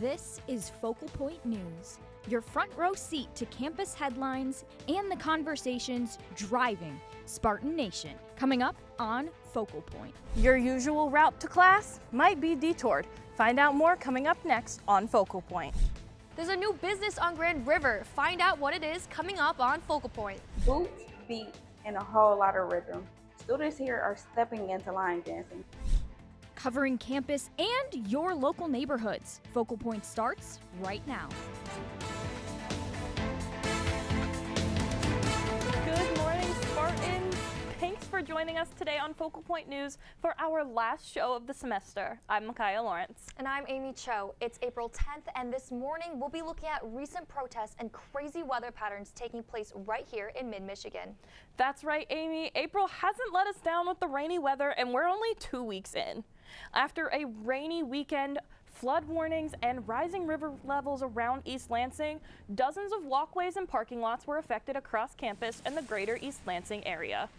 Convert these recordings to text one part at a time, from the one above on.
This is Focal Point News, your front row seat to campus headlines and the conversations driving Spartan Nation. Coming up on Focal Point. Your usual route to class might be detoured. Find out more coming up next on Focal Point. There's a new business on Grand River. Find out what it is coming up on Focal Point. Boots, beat, and a whole lot of rhythm. Students here are stepping into line dancing. Covering campus and your local neighborhoods. Focal Point starts right now. Good morning, Spartans. Thanks for joining us today on Focal Point News for our last show of the semester. I'm Micaiah Lawrence. And I'm Amy Cho. It's April 10th, and this morning we'll be looking at recent protests and crazy weather patterns taking place right here in mid-Michigan. That's right, Amy. April hasn't let us down with the rainy weather, and we're only 2 weeks in. After a rainy weekend, flood warnings, and rising river levels around East Lansing, dozens of walkways and parking lots were affected across campus and the greater East Lansing area.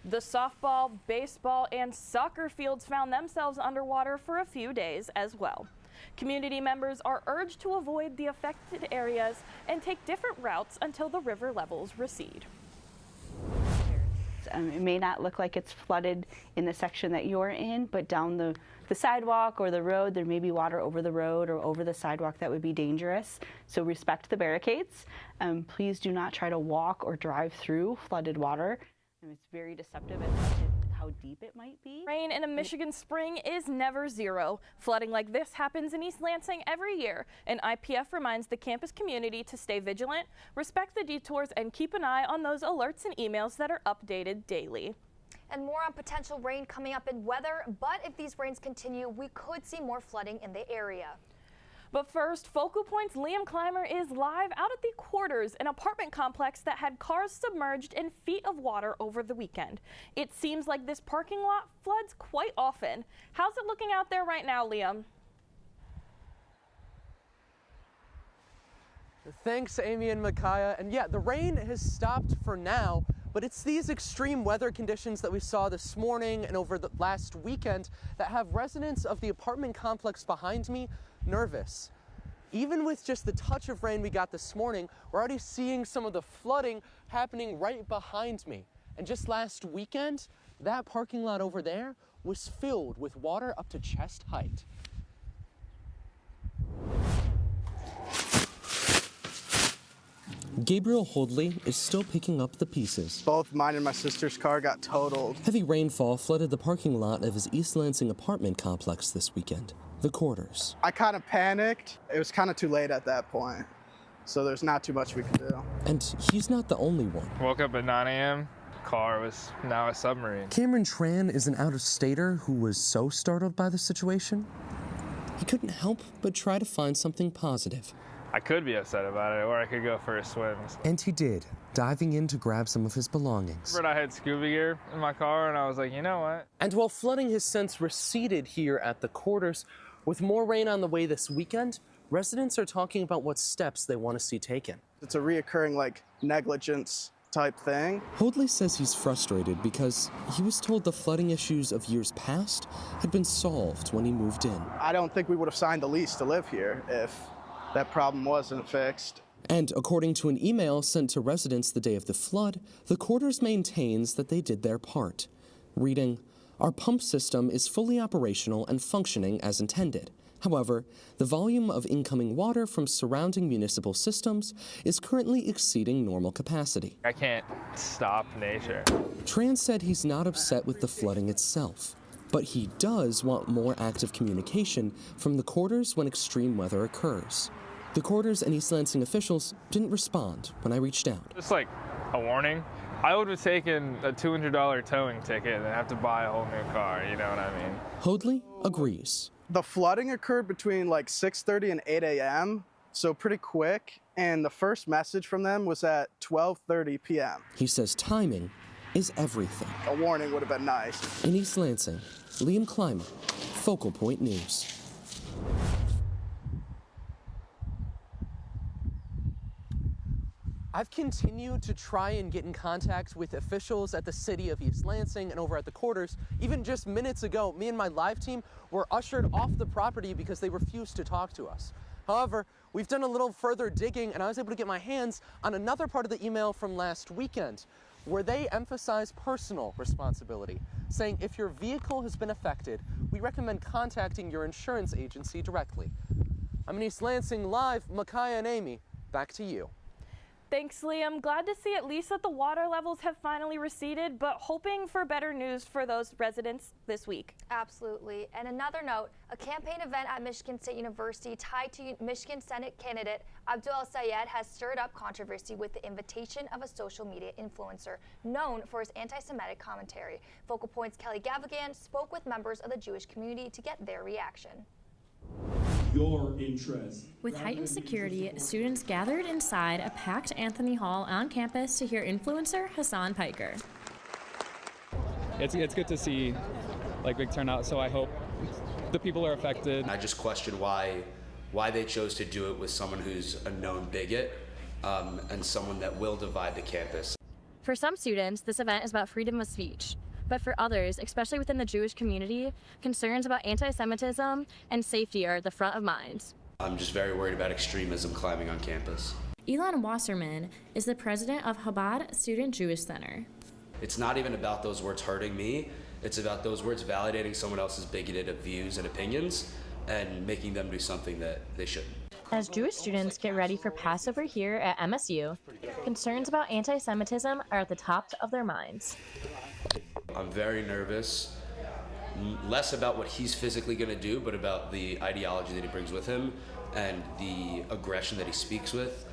The softball, baseball, and soccer fields found themselves underwater for a few days as well. Community members are urged to avoid the affected areas and take different routes until the river levels recede. It may not look like it's flooded in the section that you're in, but down the sidewalk or the road, there may be water over the road or over the sidewalk that would be dangerous. So respect the barricades. Please do not try to walk or drive through flooded water. It's very deceptive as to how deep it might be. Rain in a Michigan spring is never zero. Flooding like this happens in East Lansing every year, and IPF reminds the campus community to stay vigilant, respect the detours, and keep an eye on those alerts and emails that are updated daily. And more on potential rain coming up in weather, but if these rains continue, we could see more flooding in the area. But first, Focal Point's Liam Clymer is live out at the Quarters, an apartment complex that had cars submerged in feet of water over the weekend. It seems like this parking lot floods quite often. How's it looking out there right now, Liam? Thanks, Amy and Micaiah. And yeah, the rain has stopped for now, but it's these extreme weather conditions that we saw this morning and over the last weekend that have residents of the apartment complex behind me nervous. Even with just the touch of rain we got this morning, we're already seeing some of the flooding happening right behind me. And just last weekend, that parking lot over there was filled with water up to chest height. Gabriel Holdley is still picking up the pieces. Both mine and my sister's car got totaled. Heavy rainfall flooded the parking lot of his East Lansing apartment complex this weekend, the Quarters. I kind of panicked. It was kind of too late at that point, so there's not too much we can do. And he's not the only one. Woke up at 9 a.m., car was now a submarine. Cameron Tran is an out-of-stater who was so startled by the situation, he couldn't help but try to find something positive. I could be upset about it, or I could go for a swim. And he did, diving in to grab some of his belongings. I had scuba gear in my car, and I was like, you know what? And while flooding has since receded here at the Quarters, with more rain on the way this weekend, residents are talking about what steps they want to see taken. It's a reoccurring, negligence type thing. Holdley says he's frustrated because he was told the flooding issues of years past had been solved when he moved in. I don't think we would have signed the lease to live here if that problem wasn't fixed. And according to an email sent to residents the day of the flood, the Quarters maintains that they did their part, reading, "Our pump system is fully operational and functioning as intended. However, the volume of incoming water from surrounding municipal systems is currently exceeding normal capacity." I can't stop nature. Tran said he's not upset with the flooding itself, but he does want more active communication from the Quarters when extreme weather occurs. The Quarters and East Lansing officials didn't respond when I reached out. Just like a warning, I would have taken a $200 towing ticket and have to buy a whole new car, you know what I mean? Holdley agrees. The flooding occurred between 6:30 and 8 a.m., so pretty quick, and the first message from them was at 12:30 p.m. He says timing is everything. A warning would have been nice. In East Lansing, Liam Clymer, Focal Point News. I've continued to try and get in contact with officials at the city of East Lansing and over at the quarters. Even just minutes ago, me and my live team were ushered off the property because they refused to talk to us. However, we've done a little further digging and I was able to get my hands on another part of the email from last weekend where they emphasize personal responsibility, saying if your vehicle has been affected, we recommend contacting your insurance agency directly. I'm in East Lansing Live, Micaiah and Amy, back to you. Thanks, Liam. Glad to see at least that the water levels have finally receded, but hoping for better news for those residents this week. Absolutely. And another note, a campaign event at Michigan State University tied to Michigan Senate candidate Abdul El-Sayed has stirred up controversy with the invitation of a social media influencer known for his anti-Semitic commentary. Focal Point's Kelly Gavigan spoke with members of the Jewish community to get their reaction. Your interest. With heightened security, students gathered inside a packed Anthony Hall on campus to hear influencer Hassan Piker. It's good to see big turnout, so I hope the people are affected. I just question why they chose to do it with someone who's a known bigot and someone that will divide the campus. For some students, this event is about freedom of speech. But for others, especially within the Jewish community, concerns about anti-Semitism and safety are at the front of mind. I'm just very worried about extremism climbing on campus. Elon Wasserman is the president of Chabad Student Jewish Center. It's not even about those words hurting me. It's about those words validating someone else's bigoted views and opinions and making them do something that they shouldn't. As Jewish students get ready for Passover here at MSU, concerns about anti-Semitism are at the top of their minds. I'm very nervous, less about what he's physically going to do, but about the ideology that he brings with him and the aggression that he speaks with.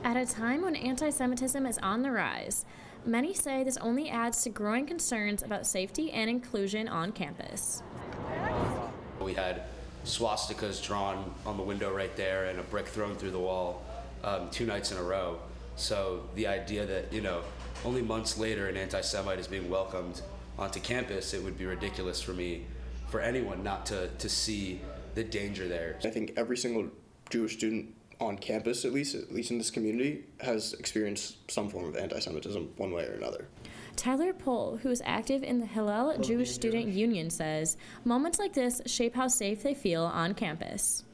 At a time when anti-Semitism is on the rise, many say this only adds to growing concerns about safety and inclusion on campus. We had swastikas drawn on the window right there and a brick thrown through the wall 2 nights in a row. So the idea that, only months later an anti-Semite is being welcomed onto campus, it would be ridiculous for anyone not to see the danger there. I think every single Jewish student on campus, at least in this community, has experienced some form of anti-Semitism one way or another. Tyler Pohl, who is active in the Hillel Jewish Student Union, says moments like this shape how safe they feel on campus.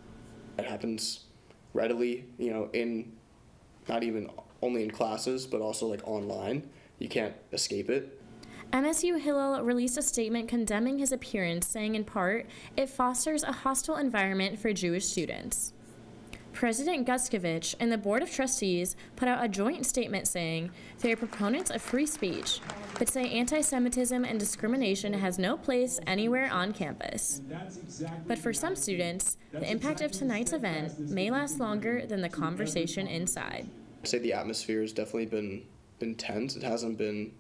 It happens readily, in not even only in classes, but also online. You can't escape it. MSU Hillel released a statement condemning his appearance, saying in part, it fosters a hostile environment for Jewish students. President Guskevich and the Board of Trustees put out a joint statement saying they are proponents of free speech, but say anti-Semitism and discrimination has no place anywhere on campus. But for some students, the impact of tonight's event may last longer than the conversation inside. I'd say the atmosphere has definitely been tense. It hasn't been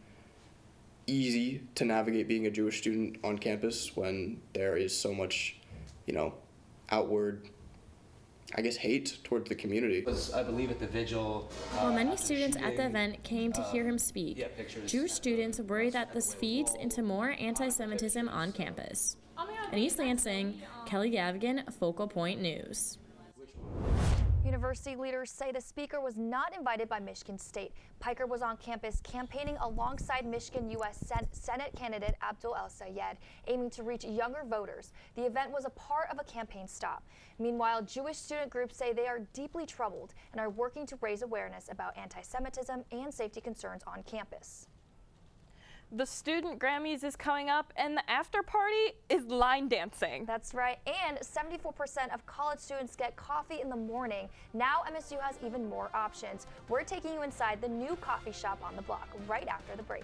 easy to navigate being a Jewish student on campus when there is so much, outward, hate toward the community. I believe at the vigil. While many students at the event came to hear him speak, Jewish students worry that this feeds into more anti-Semitism on campus. In East Lansing, Kelly Gavigan, Focal Point News. University leaders say the speaker was not invited by Michigan State. Piker was on campus campaigning alongside Michigan U.S. Senate candidate Abdul El-Sayed, aiming to reach younger voters. The event was a part of a campaign stop. Meanwhile, Jewish student groups say they are deeply troubled and are working to raise awareness about anti-Semitism and safety concerns on campus. The Student Grammys is coming up, and the after party is line dancing. That's right, and 74% of college students get coffee in the morning. Now MSU has even more options. We're taking you inside the new coffee shop on the block right after the break.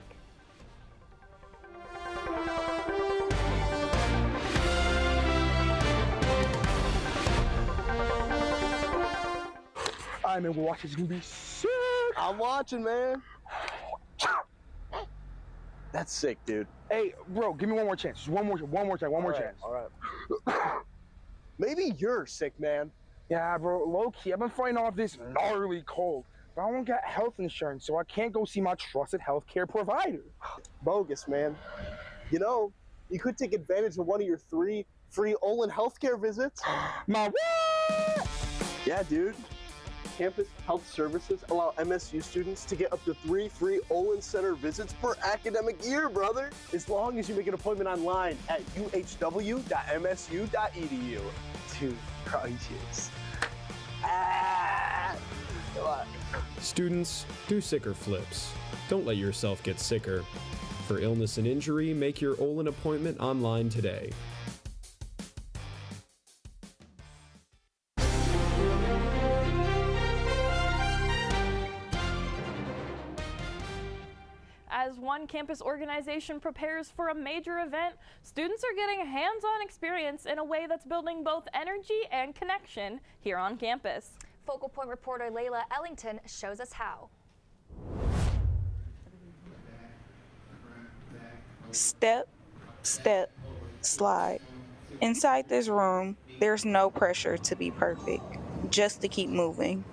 All right, man, we'll watch. It's gonna be sick. I'm watching, man. That's sick, dude. Hey, bro, give me one more chance. Just one more chance. All right. Maybe you're sick, man. Yeah, bro, low-key, I've been fighting off this gnarly cold, but I don't got health insurance, so I can't go see my trusted healthcare provider. Bogus, man. You could take advantage of one of your 3 free Olin healthcare visits. My what? Yeah, dude. campus health services allow MSU students to get up to 3 free Olin Center visits per academic year, brother. As long as you make an appointment online at uhw.msu.edu. 2 crunches. Come on. Students, do sicker flips. Don't let yourself get sicker. For illness and injury, make your Olin appointment online today. As one campus organization prepares for a major event, students are getting hands-on experience in a way that's building both energy and connection here on campus. Focal Point reporter Layla Ellington shows us how. Step, step, slide. Inside this room, there's no pressure to be perfect, just to keep moving.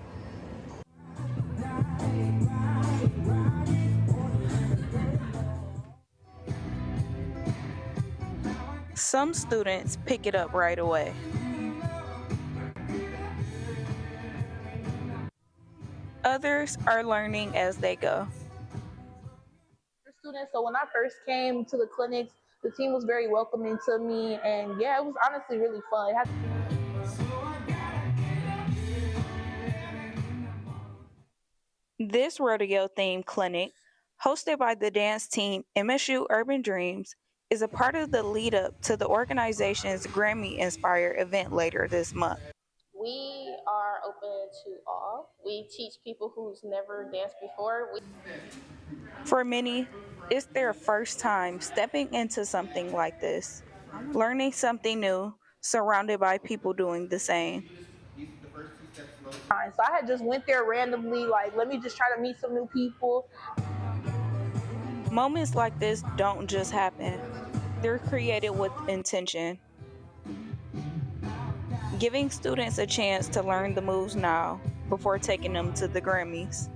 Some students pick it up right away. Others are learning as they go. Students, so when I first came to the clinics, the team was very welcoming to me, and yeah, it was honestly really fun. This rodeo-themed clinic, hosted by the dance team MSU Urban Dreams, is a part of the lead-up to the organization's Grammy-inspired event later this month. We are open to all. We teach people who's never danced before. For many, it's their first time stepping into something like this, learning something new, surrounded by people doing the same. So I had just went there randomly, like, let me just try to meet some new people. Moments like this don't just happen. They're created with intention. Giving students a chance to learn the moves now before taking them to the Grammys.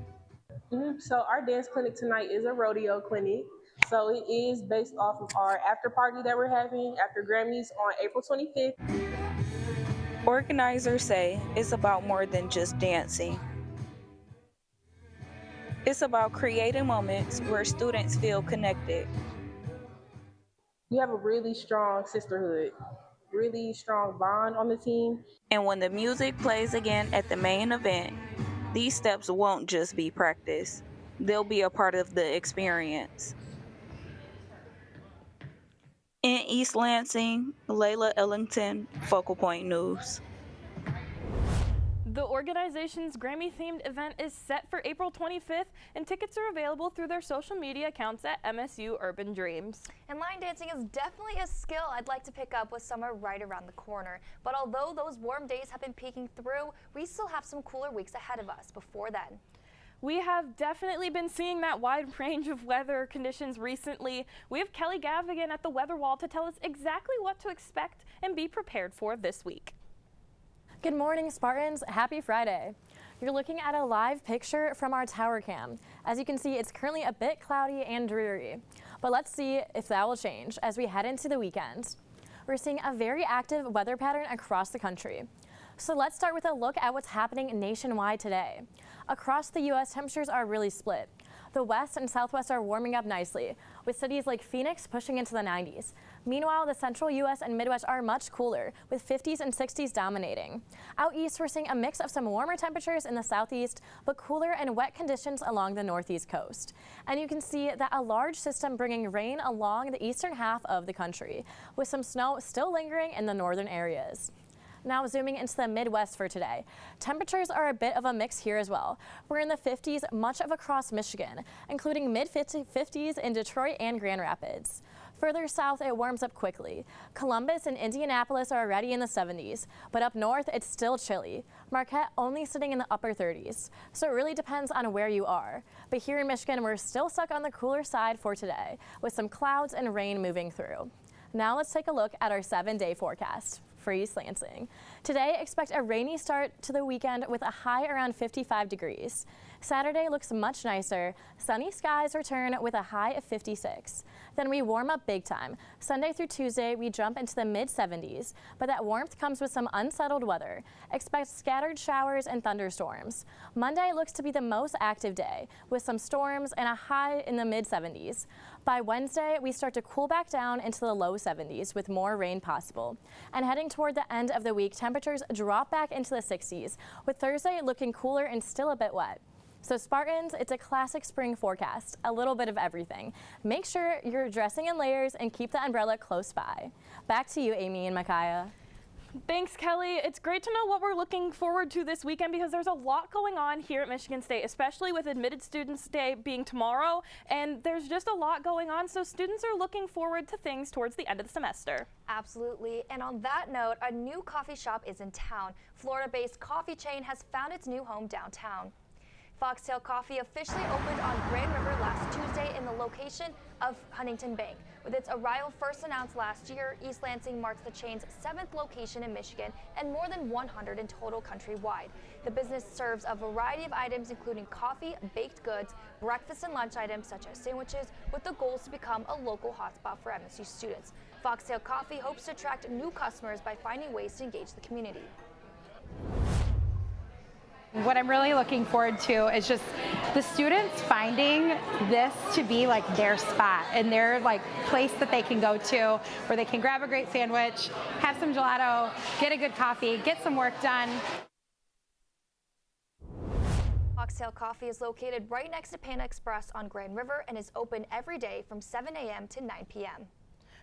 So our dance clinic tonight is a rodeo clinic. So it is based off of our after party that we're having after Grammys on April 25th. Organizers say it's about more than just dancing. It's about creating moments where students feel connected. We have a really strong sisterhood, really strong bond on the team. And when the music plays again at the main event, these steps won't just be practice. They'll be a part of the experience. In East Lansing, Layla Ellington, Focal Point News. The organization's Grammy-themed event is set for April 25th, and tickets are available through their social media accounts at MSU Urban Dreams. And line dancing is definitely a skill I'd like to pick up with summer right around the corner. But although those warm days have been peeking through, we still have some cooler weeks ahead of us before then. We have definitely been seeing that wide range of weather conditions recently. We have Kelly Gavigan at the Weather Wall to tell us exactly what to expect and be prepared for this week. Good morning, Spartans. Happy Friday. You're looking at a live picture from our tower cam. As you can see, it's currently a bit cloudy and dreary. But let's see if that will change as we head into the weekend. We're seeing a very active weather pattern across the country. So let's start with a look at what's happening nationwide today. Across the U.S., temperatures are really split. The west and southwest are warming up nicely, with cities like Phoenix pushing into the 90s. Meanwhile, the central U.S. and Midwest are much cooler, with 50s and 60s dominating. Out east, we're seeing a mix of some warmer temperatures in the southeast, but cooler and wet conditions along the northeast coast. And you can see that a large system bringing rain along the eastern half of the country, with some snow still lingering in the northern areas. Now zooming into the Midwest for today. Temperatures are a bit of a mix here as well. We're in the 50s much of across Michigan, including mid-50s in Detroit and Grand Rapids. Further south, it warms up quickly. Columbus and Indianapolis are already in the 70s, but up north, it's still chilly. Marquette only sitting in the upper 30s. So it really depends on where you are. But here in Michigan, we're still stuck on the cooler side for today, with some clouds and rain moving through. Now let's take a look at our 7-day forecast. for East Lansing. Today, expect a rainy start to the weekend with a high around 55 degrees. Saturday looks much nicer. Sunny skies return with a high of 56. Then we warm up big time. Sunday through Tuesday, we jump into the mid-70s, but that warmth comes with some unsettled weather. Expect scattered showers and thunderstorms. Monday looks to be the most active day, with some storms and a high in the mid-70s. By Wednesday, we start to cool back down into the low 70s with more rain possible. And heading toward the end of the week, temperatures drop back into the 60s, with Thursday looking cooler and still a bit wet. So Spartans, it's a classic spring forecast, a little bit of everything. Make sure you're dressing in layers and keep the umbrella close by. Back to you, Amy and Micaiah. Thanks, Kelly. It's great to know what we're looking forward to this weekend because there's a lot going on here at Michigan State, especially with Admitted Students Day being tomorrow, and there's just a lot going on, so students are looking forward to things towards the end of the semester. Absolutely. And on that note, a new coffee shop is in town. Florida-based coffee chain has found its new home downtown. Foxtail Coffee officially opened on Grand River last Tuesday in the location of Huntington Bank. With its arrival first announced last year, East Lansing marks the chain's 7th location in Michigan and more than 100 in total countrywide. The business serves a variety of items including coffee, baked goods, breakfast and lunch items such as sandwiches, with the goals to become a local hotspot for MSU students. Foxtail Coffee hopes to attract new customers by finding ways to engage the community. What I'm really looking forward to is just the students finding this to be like their spot and their like place that they can go to where they can grab a great sandwich, have some gelato, get a good coffee, get some work done. Foxtail Coffee is located right next to Panda Express on Grand River and is open every day from 7 a.m. to 9 p.m.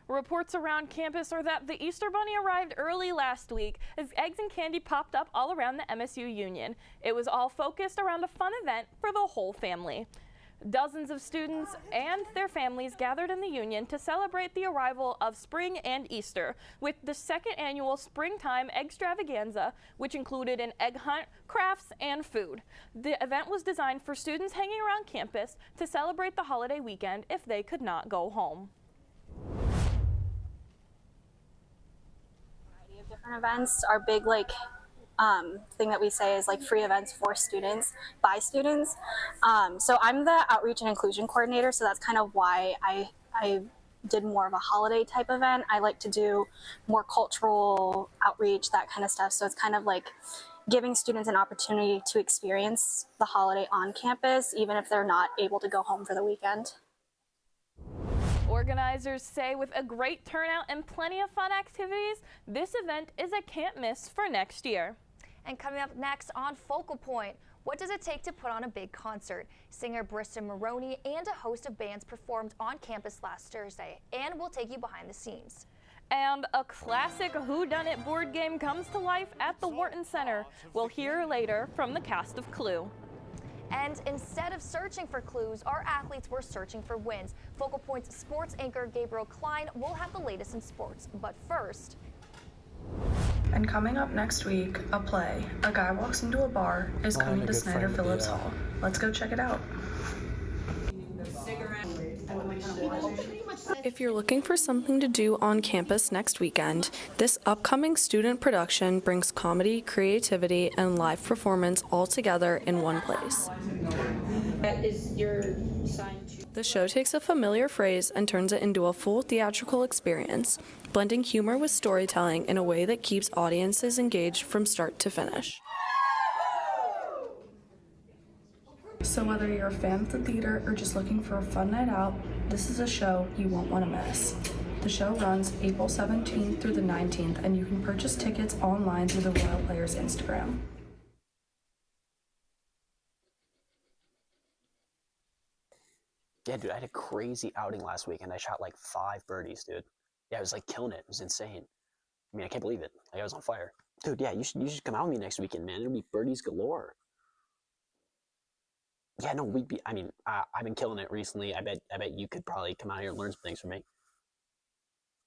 Reports around campus are that the Easter Bunny arrived early last week as eggs and candy popped up all around the MSU Union. It was all focused around a fun event for the whole family. Dozens of students and their families gathered in the Union to celebrate the arrival of spring and Easter with the second annual Springtime Eggstravaganza, which included an egg hunt, crafts, and food. The event was designed for students hanging around campus to celebrate the holiday weekend if they could not go home. Different events. Our big thing that we say is like free events for students by students. So I'm the outreach and inclusion coordinator, so that's kind of why I did more of a holiday type event. I like to do more cultural outreach, that kind of stuff. So it's kind of like giving students an opportunity to experience the holiday on campus, even if they're not able to go home for the weekend. Organizers say with a great turnout and plenty of fun activities, this event is a can't miss for next year. And coming up next on Focal Point, what does it take to put on a big concert? Singer Brista Maroney and a host of bands performed on campus last Thursday, and we'll take you behind the scenes. And a classic whodunit board game comes to life at the Wharton Center. We'll hear later from the cast of Clue. And instead of searching for clues, our athletes were searching for wins. Focal Point's sports anchor Gabriel Klein will have the latest in sports. But first. And coming up next week, a play, A Guy Walks Into a Bar, is coming to Snyder Phillips Hall. Let's go check it out. If you're looking for something to do on campus next weekend, this upcoming student production brings comedy, creativity, and live performance all together in one place. That is your sign to. The show takes a familiar phrase and turns it into a full theatrical experience, blending humor with storytelling in a way that keeps audiences engaged from start to finish. So whether you're a fan of the theater or just looking for a fun night out, this is a show you won't want to miss. The show runs April 17th through the 19th, and you can purchase tickets online through the Royal Players Instagram. Yeah, dude, I had a crazy outing last week, and I shot like 5 birdies, dude. Yeah, I was like killing it. It was insane. I mean, I can't believe it. Like, I was on fire. Dude, yeah, you should come out with me next weekend, man. It'll be birdies galore. Yeah, no, I've been killing it recently. I bet you could probably come out here and learn some things from me.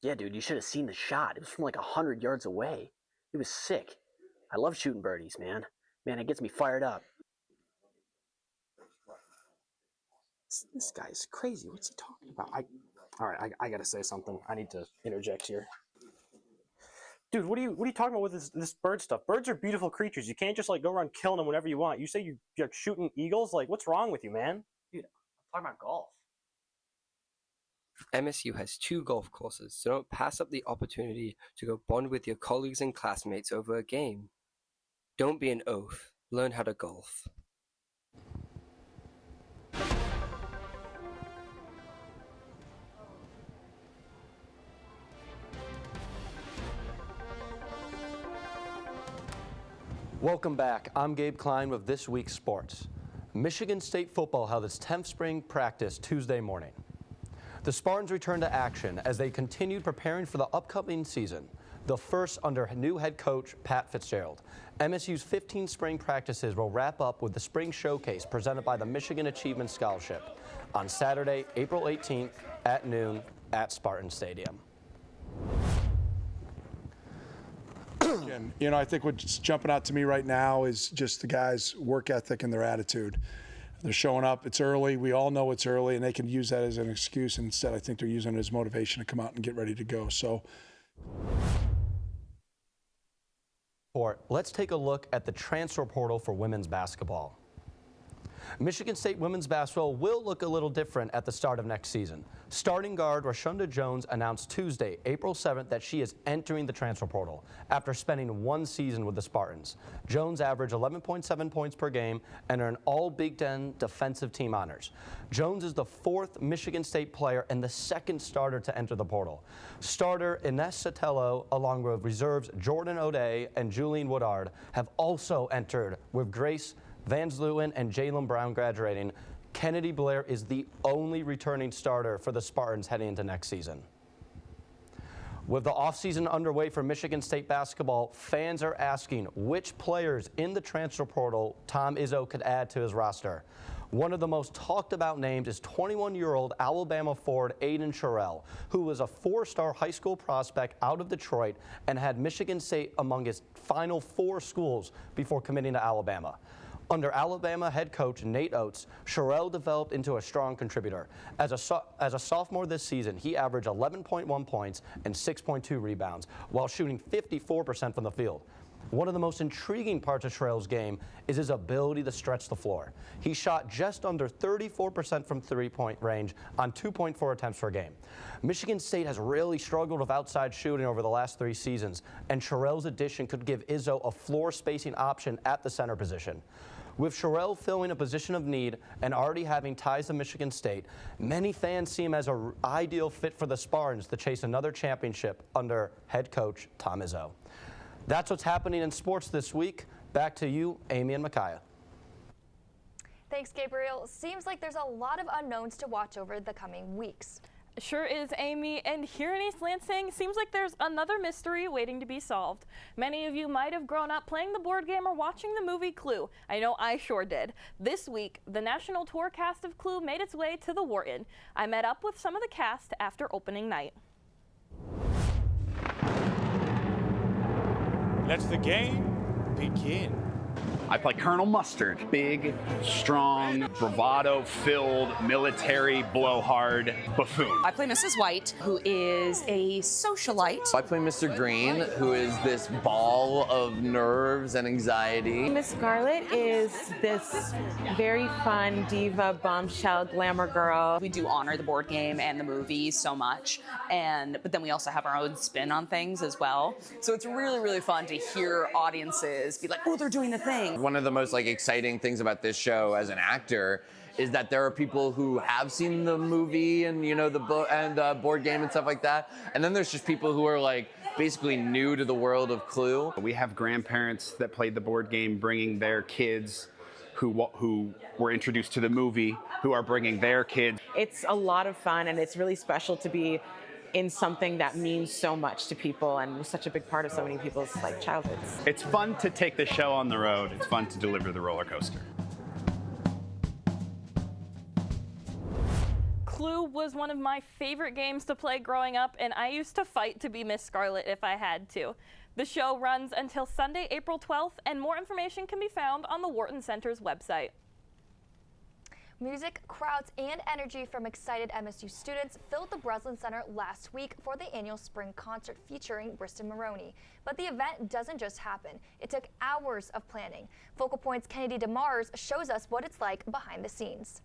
Yeah, dude, you should have seen the shot. It was from like 100 yards away. It was sick. I love shooting birdies, man. Man, it gets me fired up. This guy's crazy. What's he talking about? I gotta say something. I need to interject here. Dude, what are you talking about with this bird stuff? Birds are beautiful creatures. You can't just like go around killing them whenever you want. You say you're like, shooting eagles? Like, what's wrong with you, man? Dude, I'm talking about golf. MSU has 2 golf courses, so don't pass up the opportunity to go bond with your colleagues and classmates over a game. Don't be an oaf. Learn how to golf. Welcome back. I'm Gabe Klein with This Week's Sports. Michigan State football held its 10th spring practice Tuesday morning. The Spartans returned to action as they continued preparing for the upcoming season, the first under new head coach Pat Fitzgerald. MSU's 15 spring practices will wrap up with the spring showcase presented by the Michigan Achievement Scholarship on Saturday, April 18th at noon at Spartan Stadium. You know, I think what's jumping out to me right now is just the guys' work ethic and their attitude. They're showing up. It's early. We all know it's early, and they can use that as an excuse. Instead, I think they're using it as motivation to come out and get ready to go. So, let's take a look at the transfer portal for women's basketball. Michigan State women's basketball will look a little different at the start of next season. Starting guard Rashunda Jones announced Tuesday, April 7th, that she is entering the transfer portal after spending 1 season with the Spartans. Jones averaged 11.7 points per game and earned all Big Ten defensive team honors. Jones is the 4th Michigan State player and the 2nd starter to enter the portal. Starter Ines Sotelo, along with reserves Jordan O'Day and Julian Woodard, have also entered, with Grace Van Zluwen and Jalen Brown graduating. Kennedy Blair is the only returning starter for the Spartans heading into next season. With the offseason underway for Michigan State basketball, fans are asking which players in the transfer portal Tom Izzo could add to his roster. One of the most talked about names is 21-year-old Alabama forward Aiden Sherrill, who was a 4-star high school prospect out of Detroit and had Michigan State among his final 4 schools before committing to Alabama. Under Alabama head coach Nate Oates, Sherrill developed into a strong contributor. As a sophomore this season, he averaged 11.1 points and 6.2 rebounds, while shooting 54% from the field. One of the most intriguing parts of Sherrill's game is his ability to stretch the floor. He shot just under 34% from three-point range on 2.4 attempts per game. Michigan State has really struggled with outside shooting over the last 3 seasons, and Sherrill's addition could give Izzo a floor spacing option at the center position. With Sherrill filling a position of need and already having ties to Michigan State, many fans see him as an ideal fit for the Spartans to chase another championship under head coach Tom Izzo. That's what's happening in sports this week. Back to you, Amy and Micaiah. Thanks, Gabriel. Seems like there's a lot of unknowns to watch over the coming weeks. Sure is, Amy, and here in East Lansing, seems like there's another mystery waiting to be solved. Many of you might have grown up playing the board game or watching the movie Clue. I know I sure did. This week, the national tour cast of Clue made its way to the Wharton. I met up with some of the cast after opening night. Let the game begin. I play Colonel Mustard, big, strong, bravado-filled, military, blowhard buffoon. I play Mrs. White, who is a socialite. I play Mr. Green, who is this ball of nerves and anxiety. Miss Scarlet is this very fun diva, bombshell, glamour girl. We do honor the board game and the movie so much, but then we also have our own spin on things as well. So it's really, really fun to hear audiences be like, oh, they're doing the thing. One of the most exciting things about this show as an actor is that there are people who have seen the movie and the book and board game and stuff like that, and then there's just people who are basically new to the world of Clue. We have grandparents that played the board game bringing their kids who were introduced to the movie, who are bringing their kids. It's a lot of fun, and it's really special to be in something that means so much to people and was such a big part of so many people's childhoods. It's fun to take the show on the road. It's fun to deliver the roller coaster. Clue was one of my favorite games to play growing up, and I used to fight to be Miss Scarlet if I had to. The show runs until Sunday, April 12th, and more information can be found on the Wharton Center's website. Music, crowds, and energy from excited MSU students filled the Breslin Center last week for the annual spring concert featuring Bristol Maroney. But the event doesn't just happen. It took hours of planning. Focal Point's Kennedy DeMars shows us what it's like behind the scenes.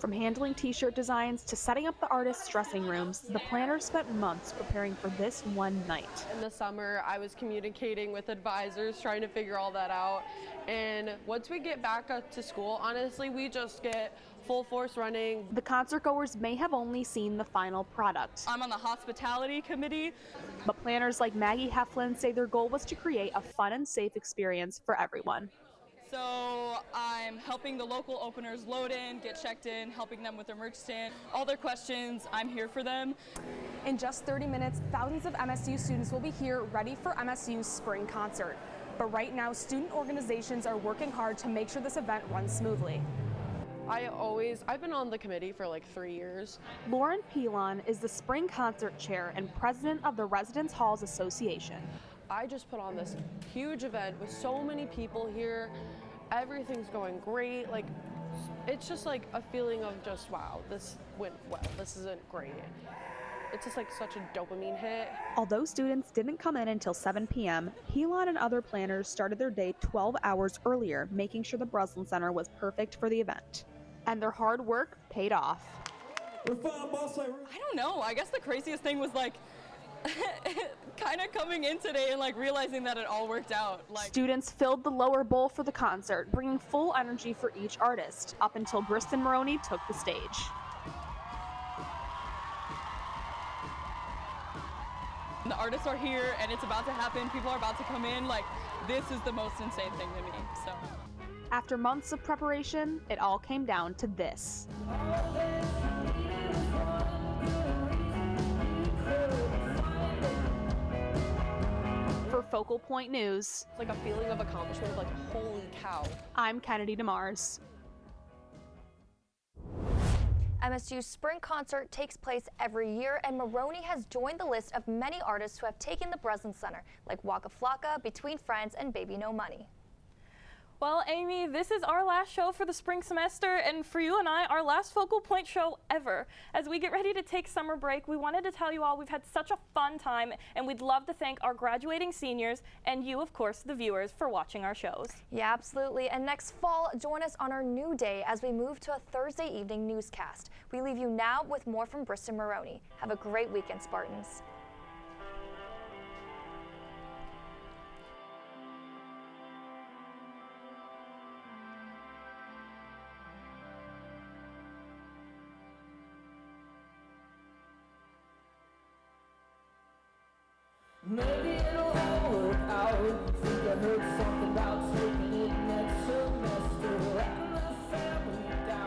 From handling t-shirt designs to setting up the artists' dressing rooms, the planners spent months preparing for this one night. In the summer, I was communicating with advisors, trying to figure all that out. And once we get back up to school, honestly, we just get full force running. The concert goers may have only seen the final product. I'm on the hospitality committee. But planners like Maggie Heflin say their goal was to create a fun and safe experience for everyone. So I'm helping the local openers load in, get checked in, helping them with their merch stand. All their questions, I'm here for them. In just 30 minutes, thousands of MSU students will be here ready for MSU's spring concert. But right now, student organizations are working hard to make sure this event runs smoothly. I've been on the committee for like 3 years. Lauren Pilon is the spring concert chair and president of the Residence Halls Association. I just put on this huge event with so many people here. Everything's going great. Like, it's just like a feeling of just, wow, this went well. This isn't great. It's just like such a dopamine hit. Although students didn't come in until 7 p.m., Pilon and other planners started their day 12 hours earlier, making sure the Breslin Center was perfect for the event. And their hard work paid off. I don't know. I guess the craziest thing was like kind of coming in today and like realizing that it all worked out. Like, students filled the lower bowl for the concert, bringing full energy for each artist, up until Bristol Maroney took the stage. The artists are here and it's about to happen. People are about to come in. Like, this is the most insane thing to me. So after months of preparation, it all came down to this. For Focal Point News, it's like a feeling of accomplishment, like holy cow. I'm Kennedy DeMars. MSU's spring concert takes place every year, and Maroney has joined the list of many artists who have taken the Breslin Center, like Waka Flocka, Between Friends, and Baby No Money. Well, Amy, this is our last show for the spring semester, and for you and I, our last Focal Point show ever. As we get ready to take summer break, we wanted to tell you all we've had such a fun time, and we'd love to thank our graduating seniors and you, of course, the viewers, for watching our shows. Yeah, absolutely. And next fall, join us on our new day as we move to a Thursday evening newscast. We leave you now with more from Bristol Maroney. Have a great weekend, Spartans. Maybe it'll all work out. Think I heard something about taking it next semester. Letting the family down.